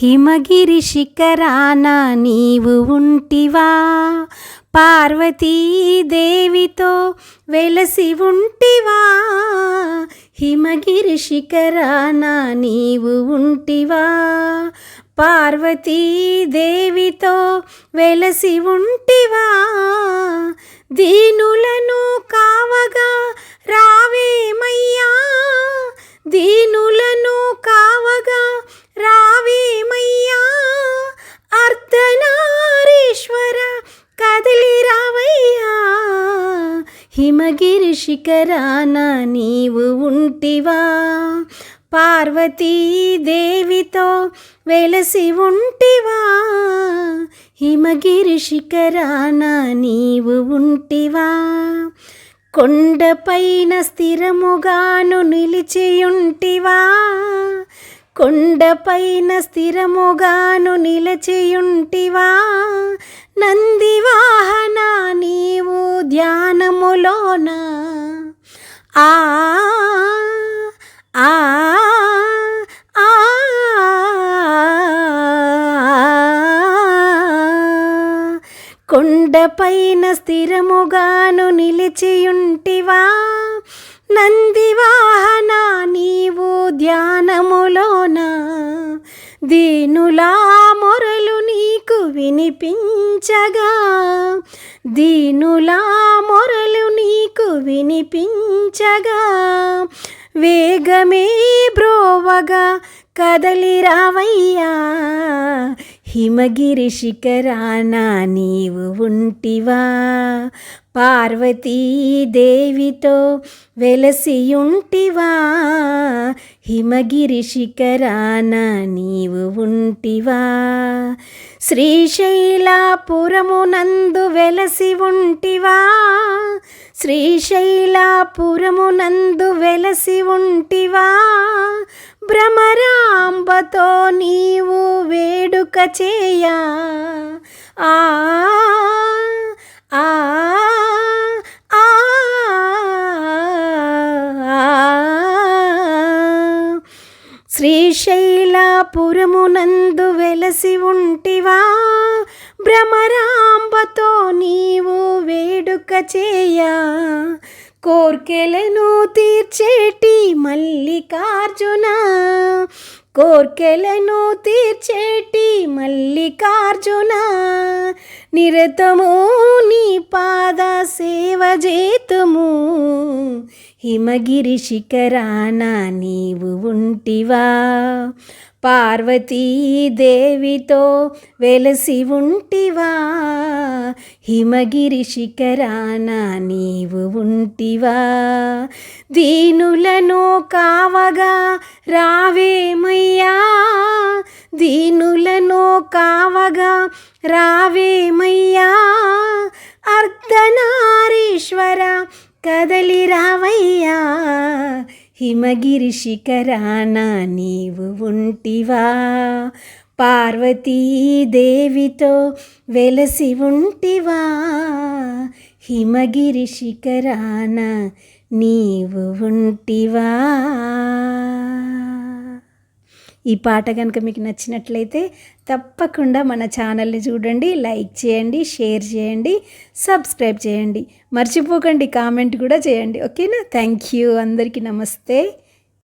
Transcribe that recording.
హిమగిరి శిఖరాన నీవు ఉంటివా, పార్వతీదేవితో వెలసి ఉంటివా. హిమగిరి శిఖరాన నీవు ఉంటివా, పార్వతీదేవితో వెలసి ఉంటివా. దీనులను కావగా రావేమయ్యా, దీనులను కావగా రావేమయ్యా. అర్ధనారీశ్వర కదిలి రావయ్యా, హిమగిరి శిఖరాన నీవు ఉంటివా, పార్వతీదేవితో వెలసి ఉంటివా. హిమగిరి శిఖరాన నీవు ఉంటివా, కొండపైన స్థిరముగాను నిలిచియుంటివా, కొండపైన స్థిరముగాను నిలిచియుంటివా. నందివాహన నీవు ధ్యానములోన ఆ ఆ ఆ కొండపైన స్థిరముగాను నిలిచియుంటివా. నందివాహన నీవు ధ్యానములోన దీనులా మొరలు నీకు వినిపించగా, దీనులా మొరలు నీకు వినిపించగా. వేగమే బ్రోవగా కదలి రావయ్యా, హిమగిరి శిఖరాన నీవు ఉంటివా, పార్వతీదేవితో వెలసియుంటివా. హిమగిరి శిఖరాన నీవు ఉంటివా, శ్రీశైలపురమునందు వెలసి ఉంటివా, శ్రీశైలపురమునందు వెలసి ఉంటివా. భ్రమరాంబతో నీవు వేడుక చేయా ఆ ఆ ఆ శ్రీశైలపురమునందు వెలసి ఉంటివా. భ్రమరాంబతో నీవు వేడుక చేయా, కోర్కెలను తీర్చేటి మల్లికార్జున, కోర్కెలను తీర్చేటి మల్లికార్జున. నిరతము నీ పాద సేవ చేతుము, హిమగిరి శిఖరాన నీవు ఉంటివా, పార్వతీదేవితో వెలసి ఉంటివా. హిమగిరి శిఖరాన నీవు ఉంటివా. దీనులను కావగా రావేమయ్యా, దీనులను కావగా రావేమయ్యా. అర్ధనారీశ్వర కదలి రావయ్యా, హిమగిరి శిఖరాన నీవు ఉంటివా, పార్వతీదేవితో వెలసి ఉంటివా. హిమగిరి శిఖరాన నీవు ఉంటివా. ఈ పాట కనుక మీకు నచ్చినట్లయితే తప్పకుండా మన ఛానల్ని చూడండి, లైక్ చేయండి, షేర్ చేయండి, సబ్స్క్రైబ్ చేయండి. మర్చిపోకండి కామెంట్ కూడా చేయండి. ఓకేనా? Thank you. అందరికీ నమస్తే.